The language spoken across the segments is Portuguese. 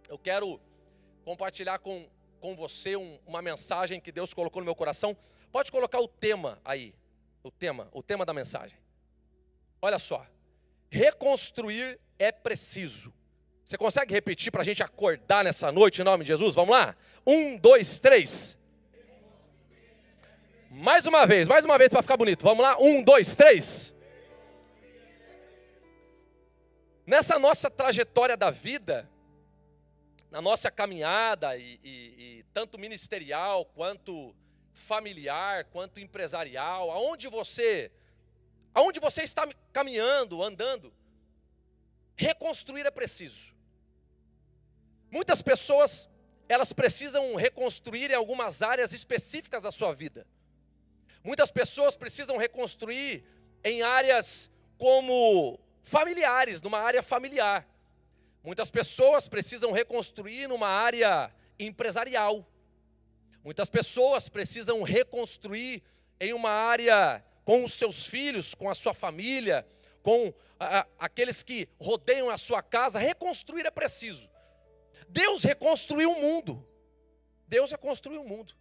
Eu quero compartilhar com você uma mensagem que Deus colocou no meu coração. Pode colocar o tema aí, o tema da mensagem. Olha só, reconstruir é preciso. Você consegue repetir para a gente acordar nessa noite em nome de Jesus? Vamos lá? 1, 2, 3. Mais uma vez para ficar bonito. Vamos lá? 1, 2, 3. Nessa nossa trajetória da vida, na nossa caminhada, e tanto ministerial, quanto familiar, quanto empresarial, aonde você está caminhando, andando, reconstruir é preciso. Muitas pessoas, elas precisam reconstruir em algumas áreas específicas da sua vida. Muitas pessoas precisam reconstruir em áreas como familiares, numa área familiar. Muitas pessoas precisam reconstruir numa área empresarial. Muitas pessoas precisam reconstruir em uma área com os seus filhos, com a sua família, com aqueles que rodeiam a sua casa. Reconstruir é preciso. Deus reconstruiu o mundo. Deus reconstruiu o mundo.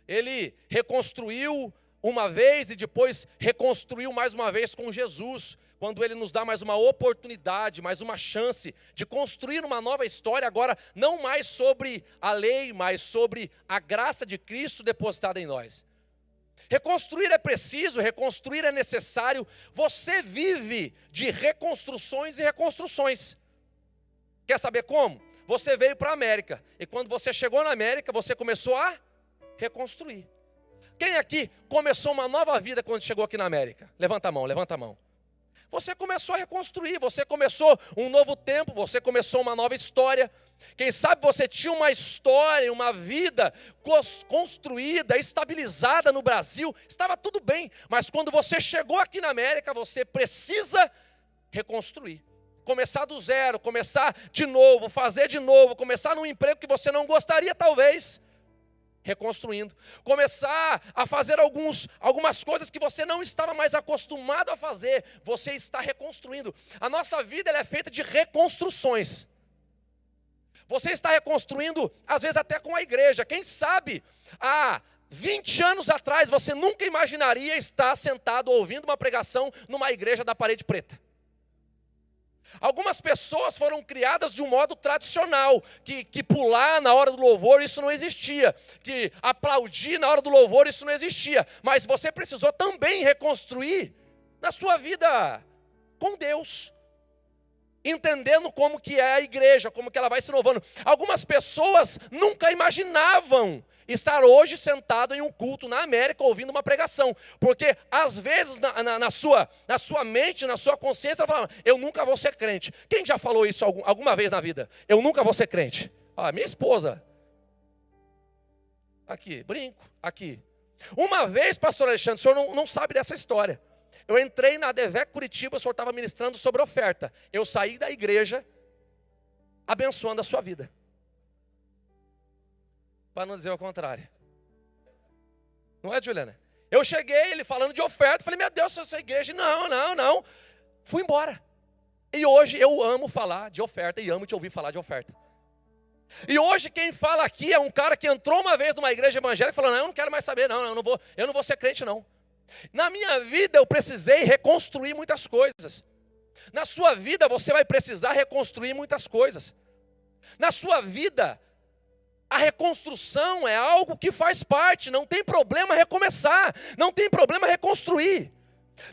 Ele reconstruiu uma vez e depois reconstruiu mais uma vez com Jesus, quando Ele nos dá mais uma oportunidade, mais uma chance de construir uma nova história, agora não mais sobre a lei, mas sobre a graça de Cristo depositada em nós. Reconstruir é preciso, reconstruir é necessário. Você vive de reconstruções e reconstruções. Quer saber como? Você veio para a América, e quando você chegou na América, você começou a reconstruir. Quem aqui começou uma nova vida quando chegou aqui na América? Levanta a mão, levanta a mão. Você começou a reconstruir, você começou um novo tempo, você começou uma nova história. Quem sabe você tinha uma história, uma vida construída, estabilizada no Brasil, estava tudo bem. Mas quando você chegou aqui na América, você precisa reconstruir. Começar do zero, começar de novo, fazer de novo, começar num emprego que você não gostaria talvez. Reconstruindo, começar a fazer algumas coisas que você não estava mais acostumado a fazer, você está reconstruindo. A nossa vida ela é feita de reconstruções. Você está reconstruindo, às vezes até com a igreja. Quem sabe, há 20 anos atrás, você nunca imaginaria estar sentado ouvindo uma pregação numa igreja da parede preta. Algumas pessoas foram criadas de um modo tradicional, que pular na hora do louvor isso não existia, que aplaudir na hora do louvor isso não existia, mas você precisou também reconstruir na sua vida com Deus, entendendo como que é a igreja, como que ela vai se renovando. Algumas pessoas nunca imaginavam estar hoje sentado em um culto na América ouvindo uma pregação, porque às vezes na sua mente, na sua consciência, ela fala, eu nunca vou ser crente. Quem já falou isso alguma vez na vida? Eu nunca vou ser crente. Minha esposa. Aqui, brinco, aqui. Uma vez, pastor Alexandre, o senhor não sabe dessa história. Eu entrei na Devec Curitiba, o senhor estava ministrando sobre oferta. Eu saí da igreja abençoando a sua vida. Para não dizer o contrário. Não é, Juliana? Eu cheguei, ele falando de oferta, falei, meu Deus, essa igreja, não. Fui embora. E hoje eu amo falar de oferta e amo te ouvir falar de oferta. E hoje quem fala aqui é um cara que entrou uma vez numa igreja evangélica e falou, não, eu não quero mais saber, eu não vou ser crente não. Na minha vida eu precisei reconstruir muitas coisas. Na sua vida você vai precisar reconstruir muitas coisas. Na sua vida, a reconstrução é algo que faz parte, não tem problema recomeçar, não tem problema reconstruir.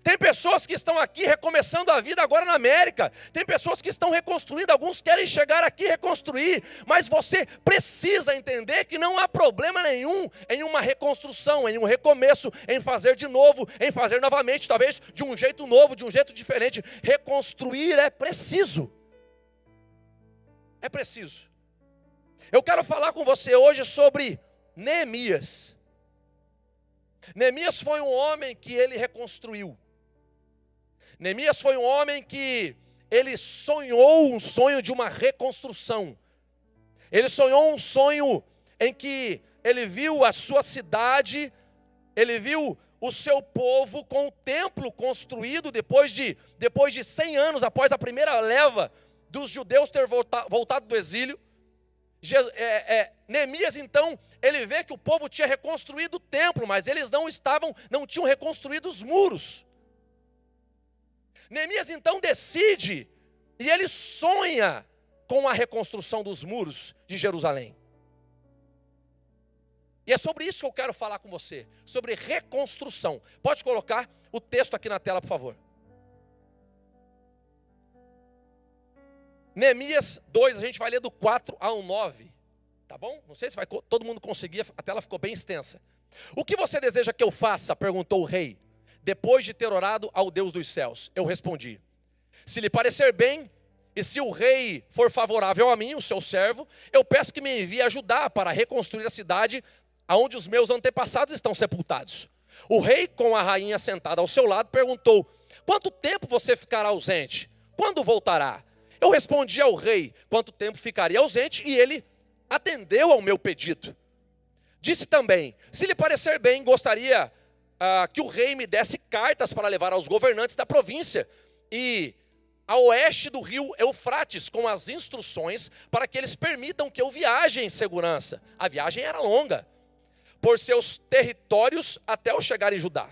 Tem pessoas que estão aqui recomeçando a vida agora na América, tem pessoas que estão reconstruindo, alguns querem chegar aqui e reconstruir, mas você precisa entender que não há problema nenhum em uma reconstrução, em um recomeço, em fazer de novo, em fazer novamente, talvez de um jeito novo, de um jeito diferente. Reconstruir é preciso. É preciso. Eu quero falar com você hoje sobre Neemias. Neemias foi um homem que ele reconstruiu. Neemias foi um homem que ele sonhou um sonho de uma reconstrução. Ele sonhou um sonho em que ele viu a sua cidade, ele viu o seu povo com o templo construído depois de 100 anos após a primeira leva dos judeus ter voltado do exílio. Neemias, então, ele vê que o povo tinha reconstruído o templo, mas eles não tinham reconstruído os muros. Neemias, então, decide, e ele sonha com a reconstrução dos muros de Jerusalém. E é sobre isso que eu quero falar com você, sobre reconstrução. Pode colocar o texto aqui na tela, por favor. Neemias 2, a gente vai ler do 4 ao 9, tá bom? Não sei se vai todo mundo conseguir, a tela ficou bem extensa. O que você deseja que eu faça? Perguntou o rei, depois de ter orado ao Deus dos céus. Eu respondi, se lhe parecer bem, e se o rei for favorável a mim, o seu servo, eu peço que me envie ajudar para reconstruir a cidade onde os meus antepassados estão sepultados. O rei, com a rainha sentada ao seu lado, perguntou, quanto tempo você ficará ausente? Quando voltará? Eu respondi ao rei quanto tempo ficaria ausente, e ele atendeu ao meu pedido. Disse também, se lhe parecer bem, gostaria que o rei me desse cartas para levar aos governantes da província e a oeste do rio Eufrates, com as instruções para que eles permitam que eu viaje em segurança. A viagem era longa, por seus territórios até eu chegar em Judá.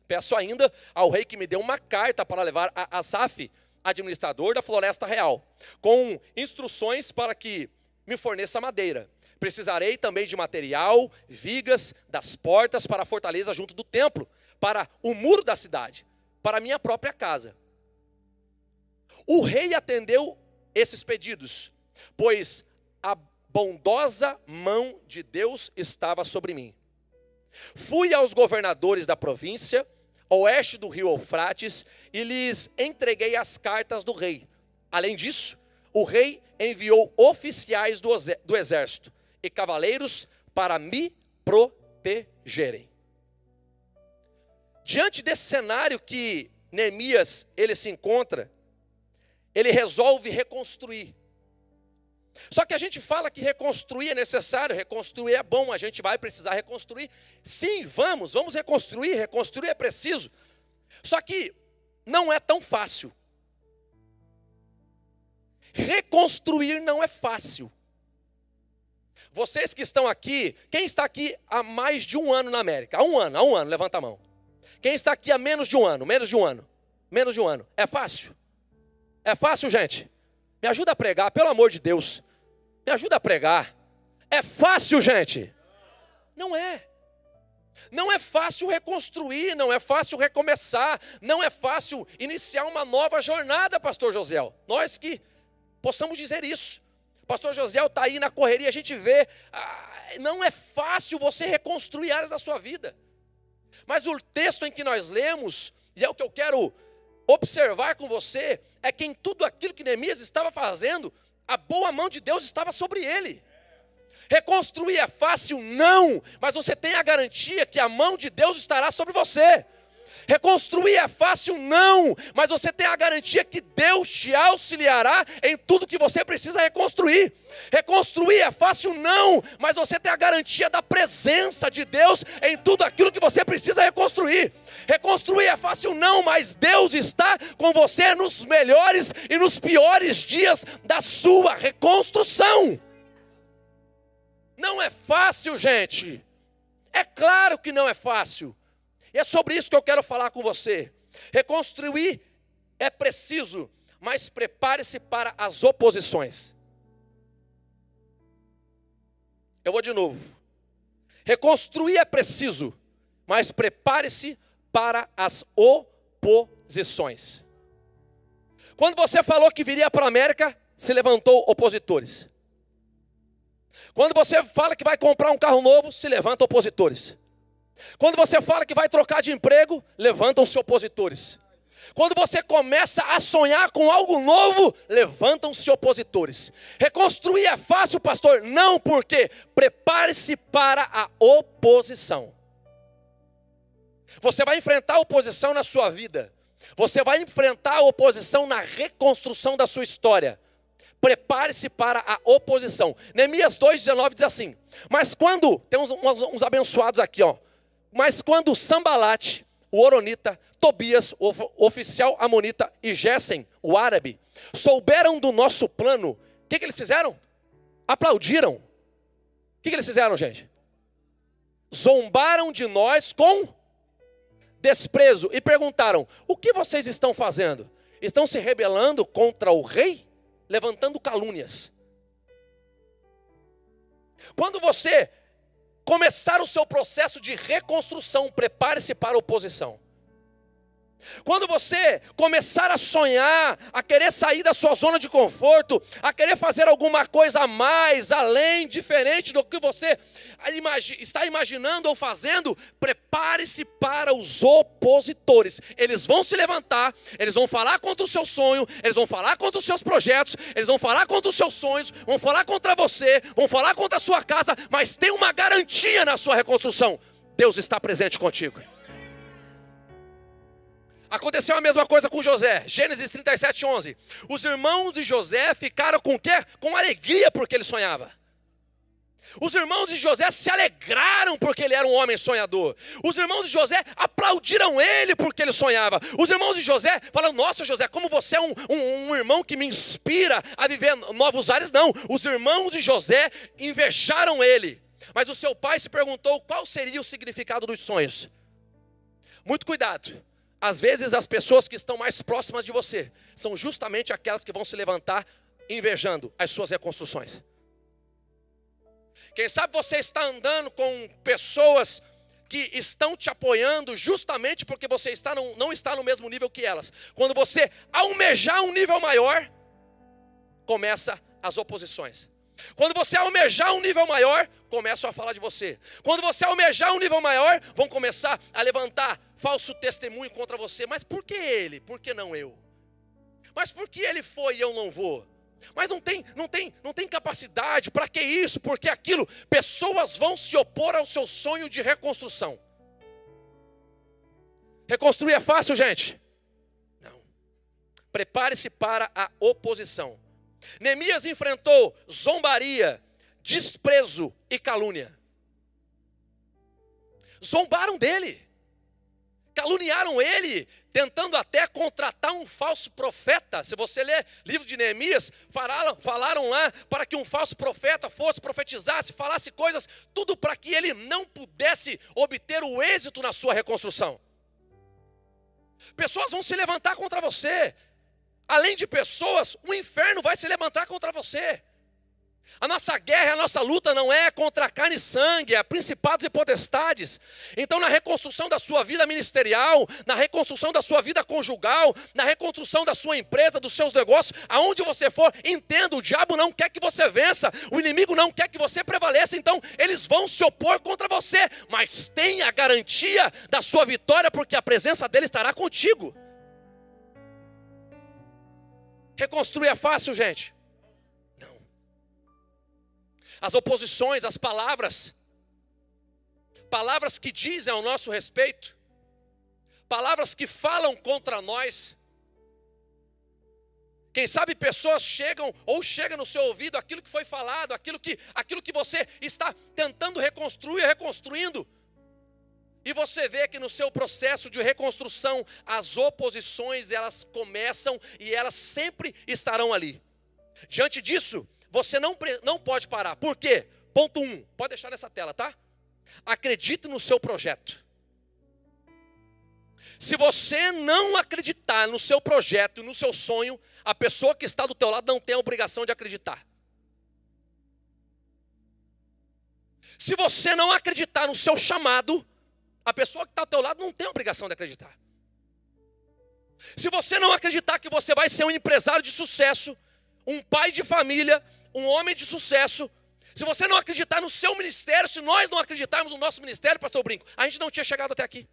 Peço ainda ao rei que me dê uma carta para levar a Asaf, administrador da floresta real, com instruções para que me forneça madeira. Precisarei também de material, vigas das portas para a fortaleza junto do templo, para o muro da cidade, para a minha própria casa. O rei atendeu esses pedidos, pois a bondosa mão de Deus estava sobre mim. Fui aos governadores da província, oeste do rio Eufrates, e lhes entreguei as cartas do rei. Além disso, o rei enviou oficiais do exército e cavaleiros para me protegerem. Diante desse cenário que Neemias ele se encontra, ele resolve reconstruir. Só que a gente fala que reconstruir é necessário, reconstruir é bom, a gente vai precisar reconstruir. Sim, vamos reconstruir é preciso. Só que não é tão fácil. Reconstruir não é fácil. Vocês que estão aqui, quem está aqui há mais de um ano na América? Há um ano, levanta a mão. Quem está aqui há menos de um ano? É fácil? É fácil, gente? Me ajuda a pregar, pelo amor de Deus. Me ajuda a pregar. É fácil, gente? Não é. Não é fácil reconstruir, não é fácil recomeçar, não é fácil iniciar uma nova jornada, pastor Josiel. Nós que possamos dizer isso. Pastor Josiel está aí na correria, a gente vê, não é fácil você reconstruir áreas da sua vida. Mas o texto em que nós lemos, e é o que eu quero observar com você, é que em tudo aquilo que Neemias estava fazendo, a boa mão de Deus estava sobre ele. Reconstruir é fácil? Não, mas você tem a garantia que a mão de Deus estará sobre você. Reconstruir é fácil? Não, mas você tem a garantia que Deus te auxiliará em tudo que você precisa reconstruir. Reconstruir é fácil? Não, mas você tem a garantia da presença de Deus em tudo aquilo que você precisa reconstruir. Reconstruir é fácil? Não, mas Deus está com você nos melhores e nos piores dias da sua reconstrução. Não é fácil, gente. É claro que não é fácil. E é sobre isso que eu quero falar com você. Reconstruir é preciso, mas prepare-se para as oposições. Eu vou de novo. Reconstruir é preciso, mas prepare-se para as oposições. Quando você falou que viria para a América, se levantou opositores. Quando você fala que vai comprar um carro novo, se levantam opositores. Quando você fala que vai trocar de emprego, levantam-se opositores. Quando você começa a sonhar com algo novo, levantam-se opositores. Reconstruir é fácil, pastor? Não, porque prepare-se para a oposição. Você vai enfrentar a oposição na sua vida. Você vai enfrentar a oposição na reconstrução da sua história. Prepare-se para a oposição. Neemias 2,19 diz assim, mas quando, tem uns abençoados aqui, ó. Mas quando Sambalate, o Horonita, Tobias, o oficial amonita, e Gessem, o árabe, souberam do nosso plano, o que eles fizeram? aplaudiram. O que eles fizeram, gente? Zombaram de nós com desprezo e perguntaram: o que vocês estão fazendo? Estão se rebelando contra o rei? Levantando calúnias. Quando você começar o seu processo de reconstrução, prepare-se para a oposição. Quando você começar a sonhar, a querer sair da sua zona de conforto, a querer fazer alguma coisa a mais, além, diferente do que você está imaginando ou fazendo, prepare-se para os opositores. Eles vão se levantar, eles vão falar contra o seu sonho, eles vão falar contra os seus projetos, eles vão falar contra os seus sonhos, vão falar contra você, vão falar contra a sua casa, mas tem uma garantia na sua reconstrução: Deus está presente contigo. Aconteceu a mesma coisa com José. Gênesis 37:11. Os irmãos de José ficaram com o quê? Com alegria porque ele sonhava. Os irmãos de José se alegraram porque ele era um homem sonhador. Os irmãos de José aplaudiram ele porque ele sonhava. Os irmãos de José falaram: nossa, José, como você é um irmão que me inspira a viver novos ares. Não, os irmãos de José invejaram ele. Mas o seu pai se perguntou qual seria o significado dos sonhos. Muito cuidado. Às vezes as pessoas que estão mais próximas de você são justamente aquelas que vão se levantar invejando as suas reconstruções. Quem sabe você está andando com pessoas que estão te apoiando justamente porque você não está no mesmo nível que elas. Quando você almejar um nível maior, começa as oposições. Quando você almejar um nível maior, começam a falar de você. Quando você almejar um nível maior, vão começar a levantar falso testemunho contra você. Mas por que ele? Por que não eu? Mas por que ele foi e eu não vou? Mas não tem capacidade, para que isso? Por que aquilo? Pessoas vão se opor ao seu sonho de reconstrução. Reconstruir é fácil, gente? Não. Prepare-se para a oposição. Neemias enfrentou zombaria, desprezo e calúnia. Zombaram dele, caluniaram ele, tentando até contratar um falso profeta. Se você ler livro de Neemias, falaram lá para que um falso profeta fosse, profetizasse, falasse coisas, tudo para que ele não pudesse obter o êxito na sua reconstrução. Pessoas vão se levantar contra você. Além de pessoas, o inferno vai se levantar contra você. A nossa guerra, a nossa luta não é contra carne e sangue, é principados e potestades. Então na reconstrução da sua vida ministerial, na reconstrução da sua vida conjugal, na reconstrução da sua empresa, dos seus negócios, aonde você for, entenda, o diabo não quer que você vença, o inimigo não quer que você prevaleça, então eles vão se opor contra você, mas tenha a garantia da sua vitória, porque a presença dele estará contigo. Reconstruir é fácil, gente? Não. As oposições, as palavras que dizem ao nosso respeito, palavras que falam contra nós. Quem sabe pessoas chega no seu ouvido aquilo que foi falado, aquilo que você está tentando reconstruindo. E você vê que no seu processo de reconstrução, as oposições, elas começam e elas sempre estarão ali. Diante disso, você não pode parar. Por quê? Ponto 1, pode deixar nessa tela, tá? Acredite no seu projeto. Se você não acreditar no seu projeto e no seu sonho, a pessoa que está do teu lado não tem a obrigação de acreditar. Se você não acreditar no seu chamado, a pessoa que está ao teu lado não tem a obrigação de acreditar. Se você não acreditar que você vai ser um empresário de sucesso, um pai de família, um homem de sucesso, se você não acreditar no seu ministério, se nós não acreditarmos no nosso ministério, pastor Brinco, a gente não tinha chegado até aqui.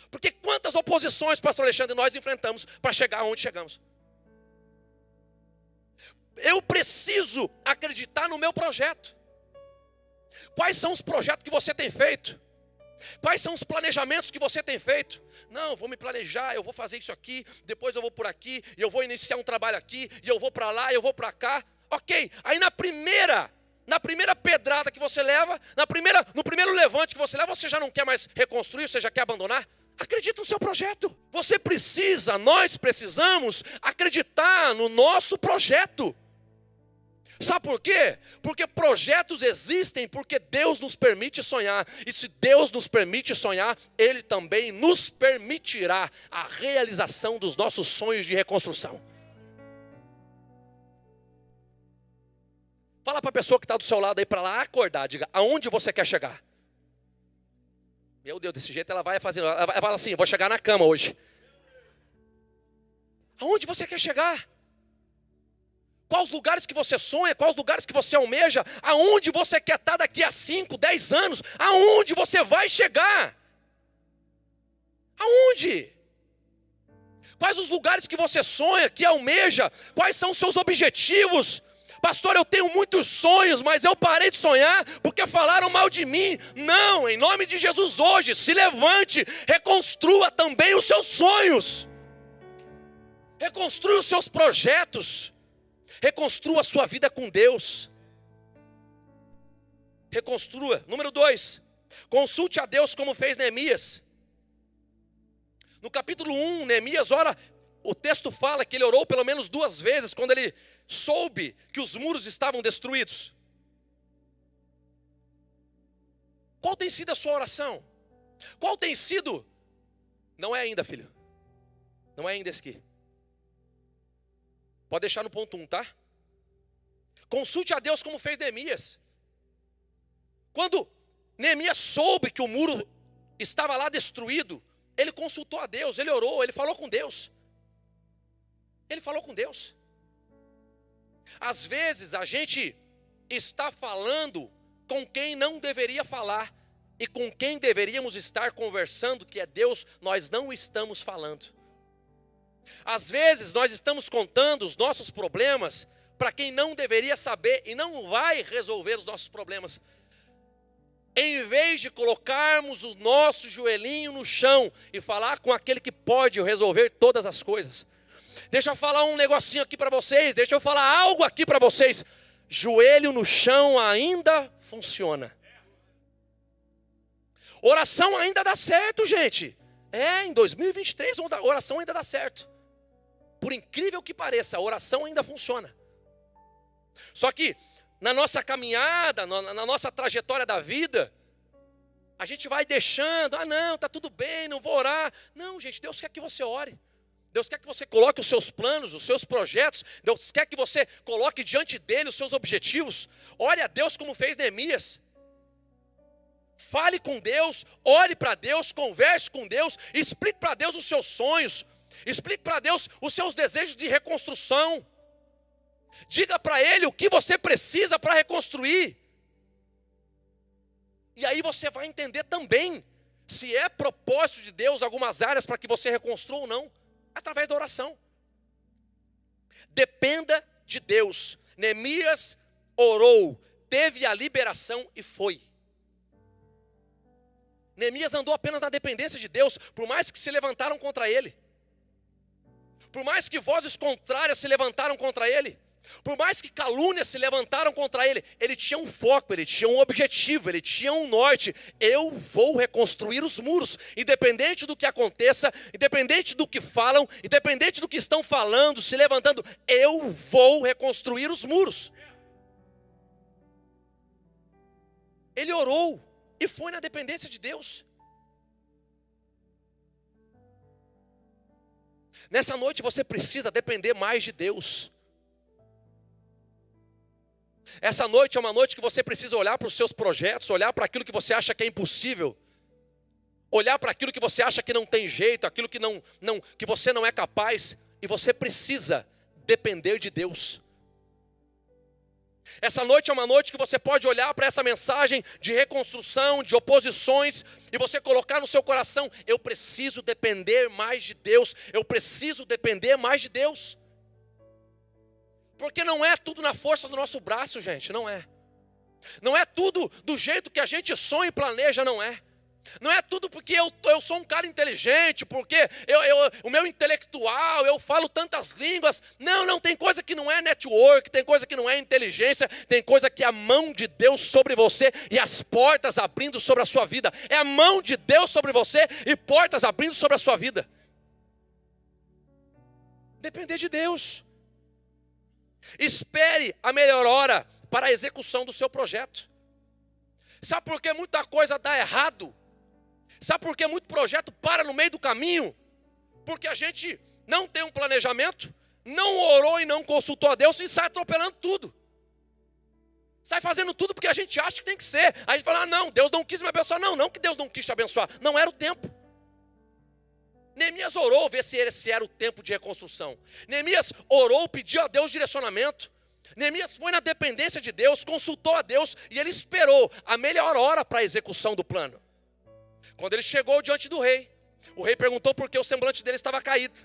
Porque quantas oposições, pastor Alexandre, nós enfrentamos para chegar onde chegamos? Eu preciso acreditar no meu projeto. Quais são os projetos que você tem feito? Quais são os planejamentos que você tem feito? Não, vou me planejar, eu vou fazer isso aqui, depois eu vou por aqui, e eu vou iniciar um trabalho aqui, e eu vou para lá, eu vou para cá. Ok, aí na primeira pedrada que você leva, no primeiro levante que você leva, você já não quer mais reconstruir, você já quer abandonar? Acredita no seu projeto. Nós precisamos acreditar no nosso projeto. Sabe por quê? Porque projetos existem porque Deus nos permite sonhar. E se Deus nos permite sonhar, Ele também nos permitirá a realização dos nossos sonhos de reconstrução. Fala para a pessoa que está do seu lado aí para lá acordar. Diga, aonde você quer chegar? Meu Deus, desse jeito ela vai fazendo. Ela vai falar assim, vou chegar na cama hoje. Aonde você quer chegar? Quais os lugares que você sonha? Quais os lugares que você almeja? Aonde você quer estar daqui a 5, 10 anos? Aonde você vai chegar? Aonde? Quais os lugares que você sonha, que almeja? Quais são os seus objetivos? Pastor, eu tenho muitos sonhos, mas eu parei de sonhar porque falaram mal de mim. Não, em nome de Jesus hoje, se levante, reconstrua também os seus sonhos. Reconstrua os seus projetos. Reconstrua a sua vida com Deus. Reconstrua. Número 2, consulte a Deus como fez Neemias. No capítulo 1, Neemias ora, o texto fala que ele orou pelo menos 2 vezes quando ele soube que os muros estavam destruídos. Qual tem sido a sua oração? Qual tem sido? Não é ainda, filho. Não é ainda esse aqui. Pode deixar no ponto 1, tá? Consulte a Deus como fez Neemias. Quando Neemias soube que o muro estava lá destruído, ele consultou a Deus, ele orou, ele falou com Deus. Ele falou com Deus. Às vezes a gente está falando com quem não deveria falar e com quem deveríamos estar conversando, que é Deus, nós não estamos falando. Às vezes nós estamos contando os nossos problemas para quem não deveria saber e não vai resolver os nossos problemas. Em vez de colocarmos o nosso joelhinho no chão e falar com aquele que pode resolver todas as coisas. Deixa eu falar um negocinho aqui para vocês, deixa eu falar algo aqui para vocês. Joelho no chão ainda funciona. Oração ainda dá certo, gente. Em 2023 a oração ainda dá certo. Por incrível que pareça, a oração ainda funciona. Só que na nossa caminhada, na nossa trajetória da vida, a gente vai deixando, não, está tudo bem, não vou orar. Não, gente, Deus quer que você ore. Deus quer que você coloque os seus planos, os seus projetos. Deus quer que você coloque diante dele os seus objetivos. Ore a Deus como fez Neemias. Fale com Deus, ore para Deus, converse com Deus, explique para Deus os seus sonhos, explique para Deus os seus desejos de reconstrução. Diga para Ele o que você precisa para reconstruir. E aí você vai entender também se é propósito de Deus algumas áreas para que você reconstrua ou não, através da oração. Dependa de Deus. Neemias orou, teve a liberação e foi. Neemias andou apenas na dependência de Deus, por mais que se levantaram contra ele. Por mais que vozes contrárias se levantaram contra ele. Por mais que calúnias se levantaram contra ele, ele tinha um foco, ele tinha um objetivo, ele tinha um norte. Eu vou reconstruir os muros, independente do que aconteça, independente do que falam, independente do que estão falando, se levantando, eu vou reconstruir os muros. Ele orou e foi na dependência de Deus. Nessa noite você precisa depender mais de Deus. Essa noite é uma noite que você precisa olhar para os seus projetos, olhar para aquilo que você acha que é impossível, olhar para aquilo que você acha que não tem jeito, aquilo que que você não é capaz, e você precisa depender de Deus. Essa noite é uma noite que você pode olhar para essa mensagem de reconstrução, de oposições, e você colocar no seu coração: eu preciso depender mais de Deus, eu preciso depender mais de Deus. Porque não é tudo na força do nosso braço, gente, não é. Não é tudo do jeito que a gente sonha e planeja, não é. Não é tudo porque eu sou um cara inteligente, porque o meu intelectual, eu falo tantas línguas. Não, tem coisa que não é network, tem coisa que não é inteligência, tem coisa que é a mão de Deus sobre você e as portas abrindo sobre a sua vida. É a mão de Deus sobre você e portas abrindo sobre a sua vida. Depender de Deus. Espere a melhor hora para a execução do seu projeto. Sabe por que muita coisa dá errado? Sabe por que muito projeto para no meio do caminho? Porque a gente não tem um planejamento, não orou e não consultou a Deus e sai atropelando tudo. Sai fazendo tudo porque a gente acha que tem que ser. Aí a gente fala, não, Deus não quis me abençoar. Não que Deus não quis te abençoar, não era o tempo. Neemias orou ver se esse era o tempo de reconstrução. Neemias orou, pediu a Deus direcionamento. Neemias foi na dependência de Deus, consultou a Deus e ele esperou a melhor hora para a execução do plano. Quando ele chegou diante do rei, o rei perguntou por que o semblante dele estava caído.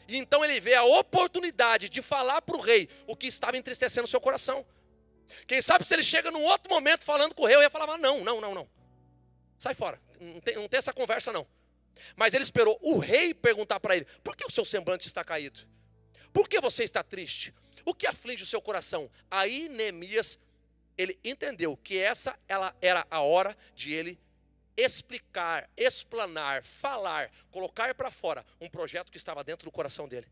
E então ele vê a oportunidade de falar para o rei o que estava entristecendo o seu coração. Quem sabe se ele chega num outro momento falando com o rei, eu ia falar, não. Sai fora, não tem essa conversa não. Mas ele esperou o rei perguntar para ele, por que o seu semblante está caído? Por que você está triste? O que aflige o seu coração? Aí Neemias, ele entendeu que ela era a hora de ele explicar, explanar, falar, colocar para fora um projeto que estava dentro do coração dele.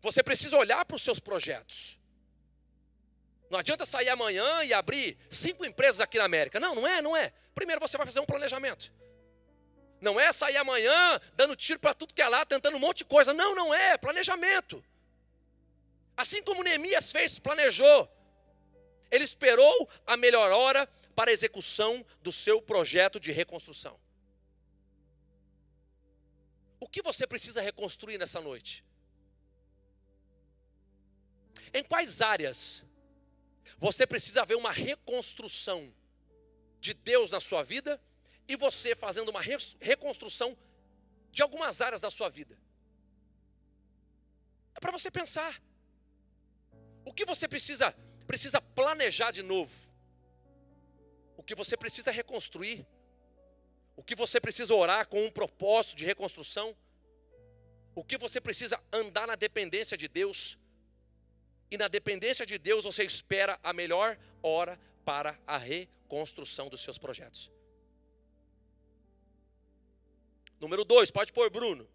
Você precisa olhar para os seus projetos. Não adianta sair amanhã e abrir 5 empresas aqui na América. Não é. Primeiro você vai fazer um planejamento. Não é sair amanhã dando tiro para tudo que é lá, tentando um monte de coisa. Não é. Planejamento. Assim como Neemias fez, planejou. Ele esperou a melhor hora para a execução do seu projeto de reconstrução. O que você precisa reconstruir nessa noite? Em quais áreas você precisa ver uma reconstrução de Deus na sua vida e você fazendo uma reconstrução de algumas áreas da sua vida? É para você pensar. O que você precisa planejar de novo? O que você precisa reconstruir? O que você precisa orar com um propósito de reconstrução? O que você precisa andar na dependência de Deus? E na dependência de Deus você espera a melhor hora para a reconstrução dos seus projetos. Número 2, pode pôr, Bruno.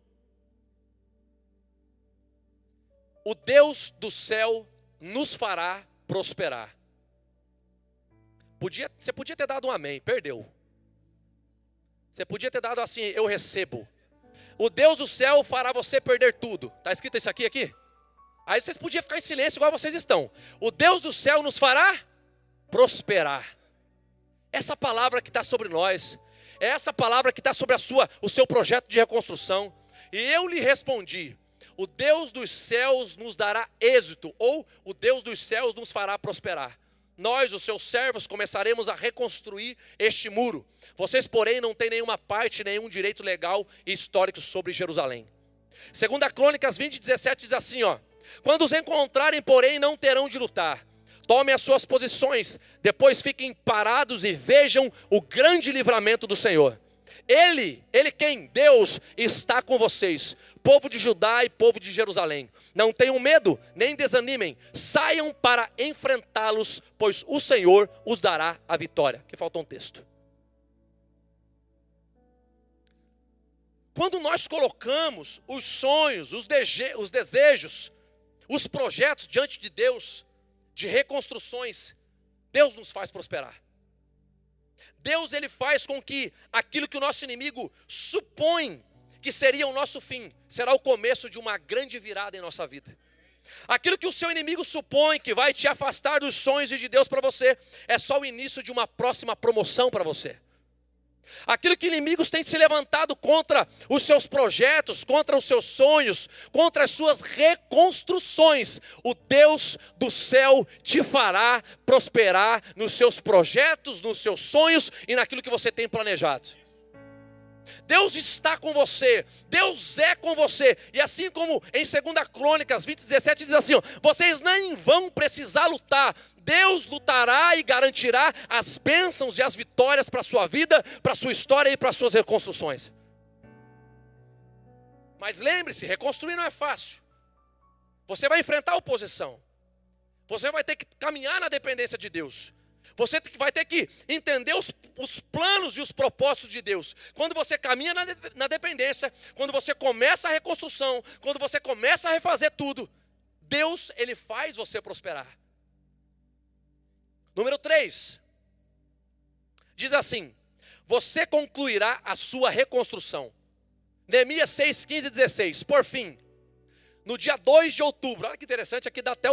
O Deus do céu nos fará prosperar. Você podia ter dado um amém, perdeu. Você podia ter dado assim, eu recebo. O Deus do céu fará você perder tudo. Está escrito isso aqui? Aí vocês podiam ficar em silêncio igual vocês estão. O Deus do céu nos fará prosperar. Essa palavra que está sobre nós, é essa palavra que está sobre o seu projeto de reconstrução. E eu lhe respondi, o Deus dos céus nos dará êxito, ou o Deus dos céus nos fará prosperar. Nós, os seus servos, começaremos a reconstruir este muro. Vocês, porém, não têm nenhuma parte, nenhum direito legal e histórico sobre Jerusalém. 2 Crônicas 20:17 diz assim, quando os encontrarem, porém, não terão de lutar. Tomem as suas posições, depois fiquem parados e vejam o grande livramento do Senhor. Ele quem? Deus está com vocês, povo de Judá e povo de Jerusalém. Não tenham medo, nem desanimem, saiam para enfrentá-los, pois o Senhor os dará a vitória. Aqui falta um texto. Quando nós colocamos os sonhos, os desejos, os projetos diante de Deus, de reconstruções, Deus nos faz prosperar. Deus, ele faz com que aquilo que o nosso inimigo supõe que seria o nosso fim, será o começo de uma grande virada em nossa vida. Aquilo que o seu inimigo supõe que vai te afastar dos sonhos e de Deus para você, é só o início de uma próxima promoção para você. Aquilo que inimigos têm se levantado contra os seus projetos, contra os seus sonhos, contra as suas reconstruções, o Deus do céu te fará prosperar nos seus projetos, nos seus sonhos e naquilo que você tem planejado. Deus está com você, Deus é com você. E assim como em 2 Crônicas 20:17 diz assim, vocês nem vão precisar lutar. Deus lutará e garantirá as bênçãos e as vitórias para a sua vida, para a sua história e para as suas reconstruções. Mas lembre-se, reconstruir não é fácil. Você vai enfrentar oposição. Você vai ter que caminhar na dependência de Deus. Você vai ter que entender os planos e os propósitos de Deus. Quando você caminha na dependência, quando você começa a reconstrução, quando você começa a refazer tudo, Deus, Ele faz você prosperar. Número 3. Diz assim: você concluirá a sua reconstrução. Neemias 6, 15 e 16. Por fim, no dia 2 de outubro, olha que interessante, aqui dá até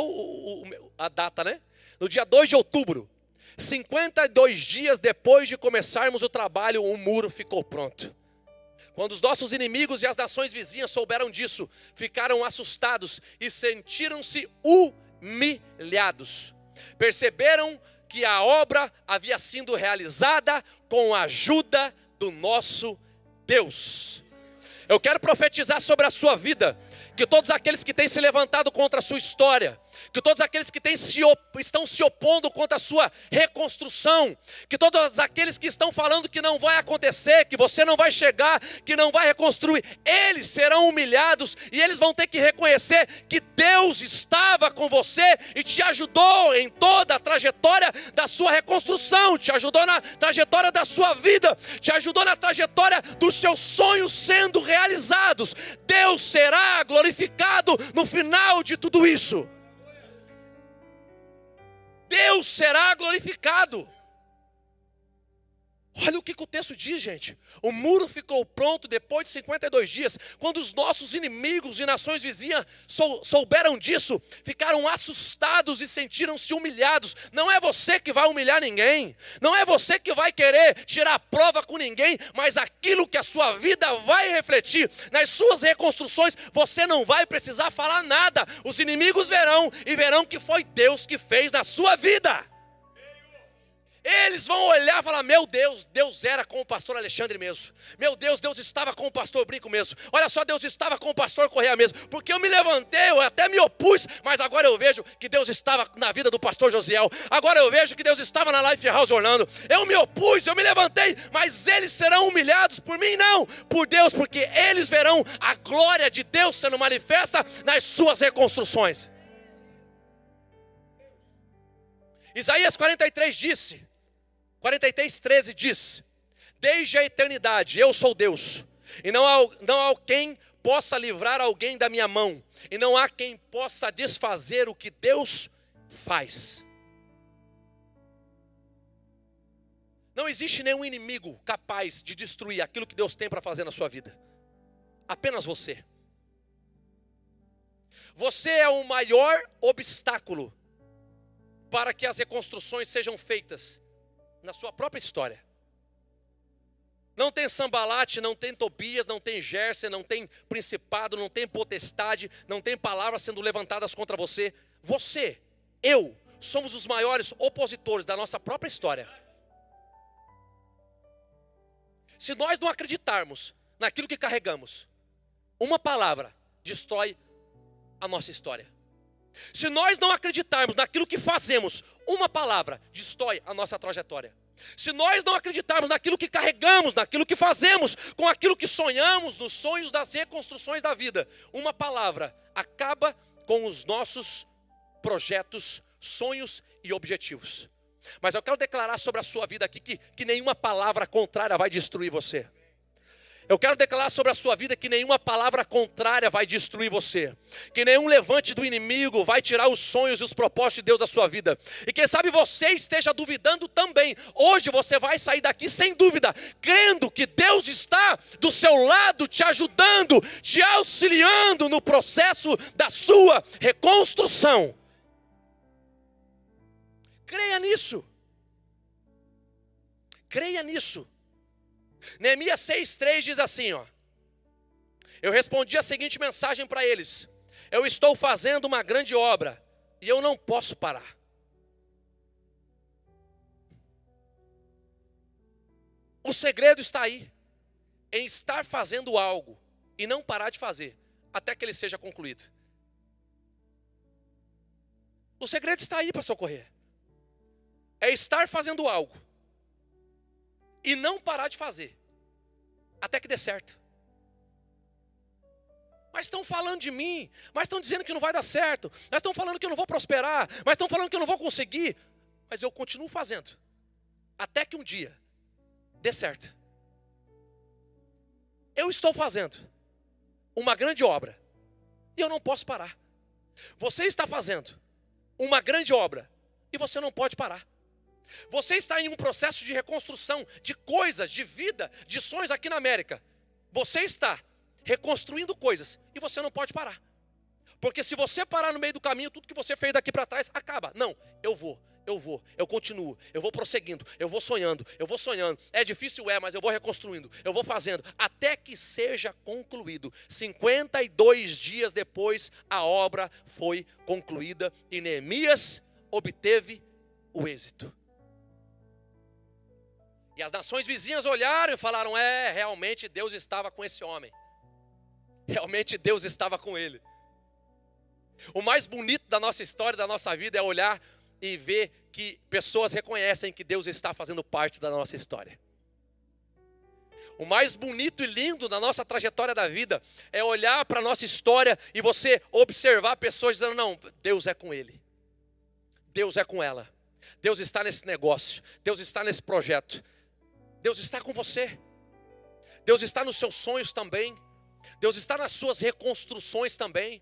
a data, né? No dia 2 de outubro, 52 dias depois de começarmos o trabalho, o muro ficou pronto. Quando os nossos inimigos e as nações vizinhas souberam disso, ficaram assustados e sentiram-se humilhados. Perceberam que a obra havia sido realizada com a ajuda do nosso Deus. Eu quero profetizar sobre a sua vida, que todos aqueles que têm se levantado contra a sua história, que todos aqueles que estão se opondo contra a sua reconstrução, que todos aqueles que estão falando que não vai acontecer, que você não vai chegar, que não vai reconstruir, eles serão humilhados e eles vão ter que reconhecer que Deus estava com você e te ajudou em toda a trajetória da sua reconstrução, te ajudou na trajetória da sua vida, te ajudou na trajetória dos seus sonhos sendo realizados. Deus será glorificado no final de tudo isso. Deus será glorificado. Olha o que o texto diz, gente. O muro ficou pronto depois de 52 dias. Quando os nossos inimigos e nações vizinhas souberam disso, ficaram assustados e sentiram-se humilhados. Não é você que vai humilhar ninguém. Não é você que vai querer tirar prova com ninguém. Mas aquilo que a sua vida vai refletir, nas suas reconstruções, você não vai precisar falar nada. Os inimigos verão e verão que foi Deus que fez na sua vida. Eles vão olhar e falar: meu Deus, Deus era com o pastor Alexandre mesmo. Meu Deus, Deus estava com o pastor Brinco mesmo. Olha só, Deus estava com o pastor Correia mesmo. Porque eu me levantei, eu até me opus, mas agora eu vejo que Deus estava na vida do pastor Josiel. Agora eu vejo que Deus estava na Life House Orlando. Eu me opus, eu me levantei, mas eles serão humilhados por mim? Não, por Deus, porque eles verão a glória de Deus sendo manifesta nas suas reconstruções. Isaías 43 disse, 43:13 diz: desde a eternidade eu sou Deus, e não há quem possa livrar alguém da minha mão, e não há quem possa desfazer o que Deus faz. Não existe nenhum inimigo capaz de destruir aquilo que Deus tem para fazer na sua vida. Apenas você. Você é o maior obstáculo para que as reconstruções sejam feitas na sua própria história. Não tem Sambalate, não tem Tobias, não tem Gerson, não tem principado, não tem potestade, não tem palavras sendo levantadas contra você. Você, eu, somos os maiores opositores da nossa própria história. Se nós não acreditarmos naquilo que carregamos, uma palavra destrói a nossa história. Se nós não acreditarmos naquilo que fazemos, uma palavra destrói a nossa trajetória. Se nós não acreditarmos naquilo que carregamos, naquilo que fazemos, com aquilo que sonhamos, nos sonhos das reconstruções da vida, uma palavra acaba com os nossos projetos, sonhos e objetivos. Mas eu quero declarar sobre a sua vida aqui que nenhuma palavra contrária vai destruir você. Eu quero declarar sobre a sua vida que nenhuma palavra contrária vai destruir você. Que nenhum levante do inimigo vai tirar os sonhos e os propósitos de Deus da sua vida. E quem sabe você esteja duvidando também. Hoje você vai sair daqui sem dúvida, crendo que Deus está do seu lado, te ajudando, te auxiliando no processo da sua reconstrução. Creia nisso. Creia nisso. Neemias 6:3 diz assim, ó: eu respondi a seguinte mensagem para eles: eu estou fazendo uma grande obra e eu não posso parar. O segredo está aí, em estar fazendo algo e não parar de fazer até que ele seja concluído. O segredo está aí para socorrer. É estar fazendo algo e não parar de fazer até que dê certo. Mas estão falando de mim, mas estão dizendo que não vai dar certo, mas estão falando que eu não vou prosperar, mas estão falando que eu não vou conseguir. Mas eu continuo fazendo até que um dia dê certo. Eu estou fazendo uma grande obra e eu não posso parar. Você está fazendo uma grande obra e você não pode parar. Você está em um processo de reconstrução de coisas, de vida, de sonhos aqui na América. Você está reconstruindo coisas e você não pode parar. Porque se você parar no meio do caminho, tudo que você fez daqui para trás acaba. Não, eu continuo, eu vou prosseguindo, eu vou sonhando. É difícil, mas eu vou reconstruindo, eu vou fazendo, até que seja concluído. 52 dias depois, a obra foi concluída e Neemias obteve o êxito. E as nações vizinhas olharam e falaram, realmente Deus estava com esse homem. Realmente Deus estava com ele. O mais bonito da nossa história, da nossa vida, é olhar e ver que pessoas reconhecem que Deus está fazendo parte da nossa história. O mais bonito e lindo da nossa trajetória da vida é olhar para a nossa história e você observar pessoas dizendo, não, Deus é com ele. Deus é com ela. Deus está nesse negócio. Deus está nesse projeto. Deus está com você. Deus está nos seus sonhos também. Deus está nas suas reconstruções também.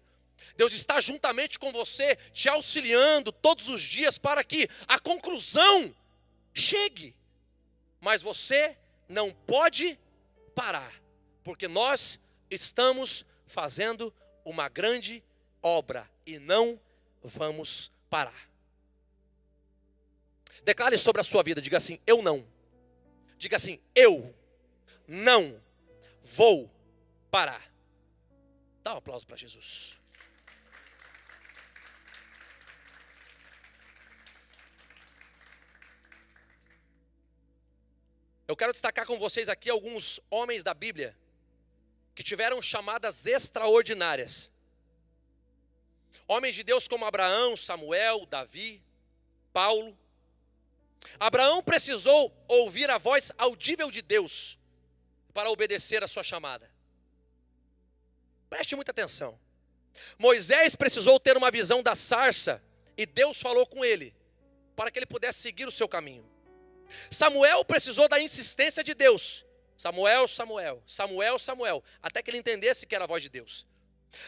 Deus está juntamente com você, te auxiliando todos os dias para que a conclusão chegue. Mas você não pode parar, porque nós estamos fazendo uma grande obra e não vamos parar. Declare sobre a sua vida, diga assim, eu não. Diga assim, eu não vou parar. Dá um aplauso para Jesus. Eu quero destacar com vocês aqui alguns homens da Bíblia que tiveram chamadas extraordinárias. Homens de Deus como Abraão, Samuel, Davi, Paulo. Abraão precisou ouvir a voz audível de Deus para obedecer a sua chamada. Preste muita atenção. Moisés precisou ter uma visão da sarça e Deus falou com ele para que ele pudesse seguir o seu caminho. Samuel precisou da insistência de Deus. Samuel, Samuel, Samuel, Samuel, até que ele entendesse que era a voz de Deus.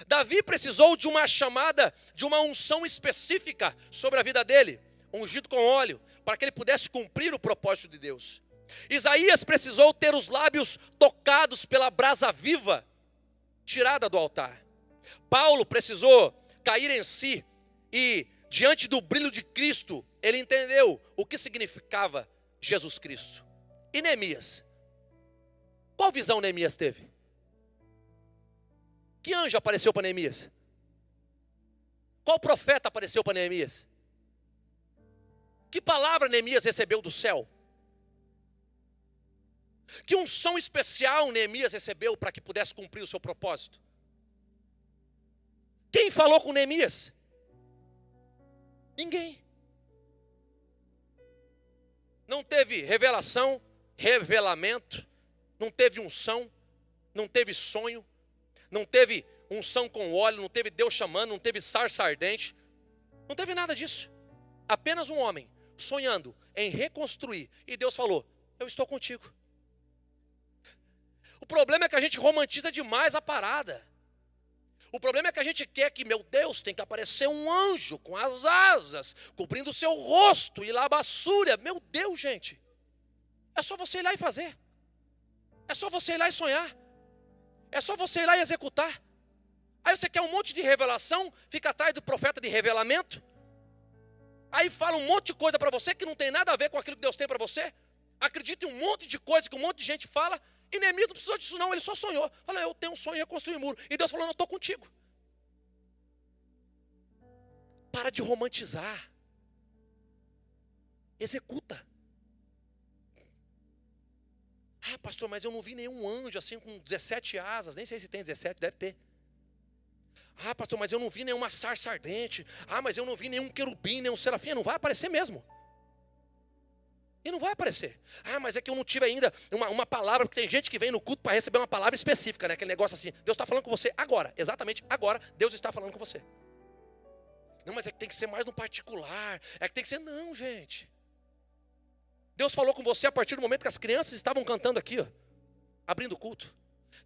Davi precisou de uma chamada, de uma unção específica sobre a vida dele, ungido com óleo, para que ele pudesse cumprir o propósito de Deus. Isaías precisou ter os lábios tocados pela brasa viva, tirada do altar. Paulo precisou cair em si e, diante do brilho de Cristo, ele entendeu o que significava Jesus Cristo. E Neemias? Qual visão Neemias teve? Que anjo apareceu para Neemias? Qual profeta apareceu para Neemias? Que palavra Neemias recebeu do céu? Que unção especial Neemias recebeu para que pudesse cumprir o seu propósito? Quem falou com Neemias? Ninguém. Não teve revelação, revelamento, não teve unção, não teve sonho, não teve unção com óleo, não teve Deus chamando, não teve sarça ardente, não teve nada disso. Apenas um homem sonhando em reconstruir e Deus falou, eu estou contigo. O problema é que a gente romantiza demais a parada. O problema é que a gente quer que, meu Deus, tem que aparecer um anjo com as asas, cobrindo o seu rosto e labassúria. Meu Deus, gente. É só você ir lá e fazer. É só você ir lá e sonhar. É só você ir lá e executar. Aí você quer um monte de revelação, fica atrás do profeta de revelamento. Aí fala um monte de coisa para você que não tem nada a ver com aquilo que Deus tem para você. Acredita em um monte de coisa que um monte de gente fala. E Neemias não precisou disso não, ele só sonhou. Falou, eu tenho um sonho de reconstruir o muro. E Deus falou, não, eu estou contigo. Para de romantizar. Executa. Ah, pastor, mas eu não vi nenhum anjo assim com 17 asas. Nem sei se tem 17, deve ter. Ah, pastor, mas eu não vi nenhuma sarça ardente. Ah, mas eu não vi nenhum querubim, nenhum serafim. Não vai aparecer mesmo. E não vai aparecer. Ah, mas é que eu não tive ainda uma palavra, porque tem gente que vem no culto para receber uma palavra específica, né? Aquele negócio assim, Deus está falando com você agora, exatamente agora, Deus está falando com você. Não, mas é que tem que ser mais no particular, é que tem que ser, não, gente. Deus falou com você a partir do momento que as crianças estavam cantando aqui, ó, abrindo o culto.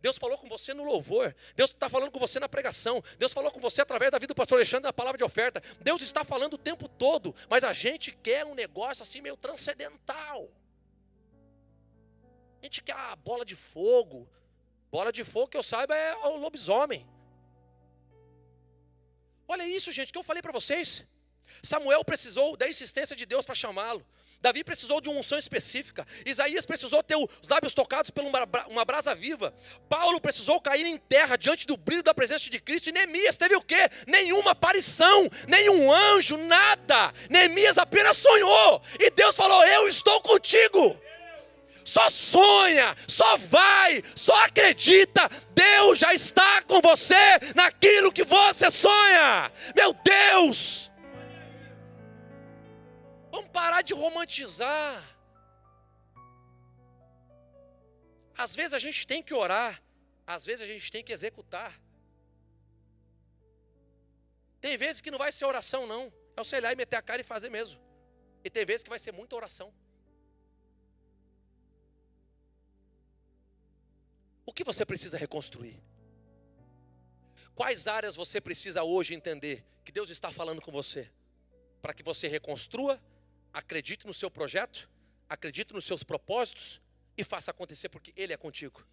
Deus falou com você no louvor. Deus está falando com você na pregação. Deus falou com você através da vida do pastor Alexandre na palavra de oferta. Deus está falando o tempo todo. Mas a gente quer um negócio assim meio transcendental. A gente quer a bola de fogo. Bola de fogo, que eu saiba, é o lobisomem. Olha isso, gente, que eu falei para vocês. Samuel precisou da insistência de Deus para chamá-lo. Davi precisou de uma unção específica. Isaías precisou ter os lábios tocados por uma brasa viva. Paulo precisou cair em terra diante do brilho da presença de Cristo. E Neemias teve o quê? Nenhuma aparição, nenhum anjo, nada. Neemias apenas sonhou. E Deus falou: eu estou contigo. Só sonha, só vai, só acredita. Deus já está com você naquilo que você sonha. Meu Deus! Vamos parar de romantizar. Às vezes a gente tem que orar, às vezes a gente tem que executar. Tem vezes que não vai ser oração não, é você olhar e meter a cara e fazer mesmo. E tem vezes que vai ser muita oração. O que você precisa reconstruir? Quais áreas você precisa hoje entender que Deus está falando com você? Para que você reconstrua, acredite no seu projeto, acredite nos seus propósitos e faça acontecer, porque Ele é contigo.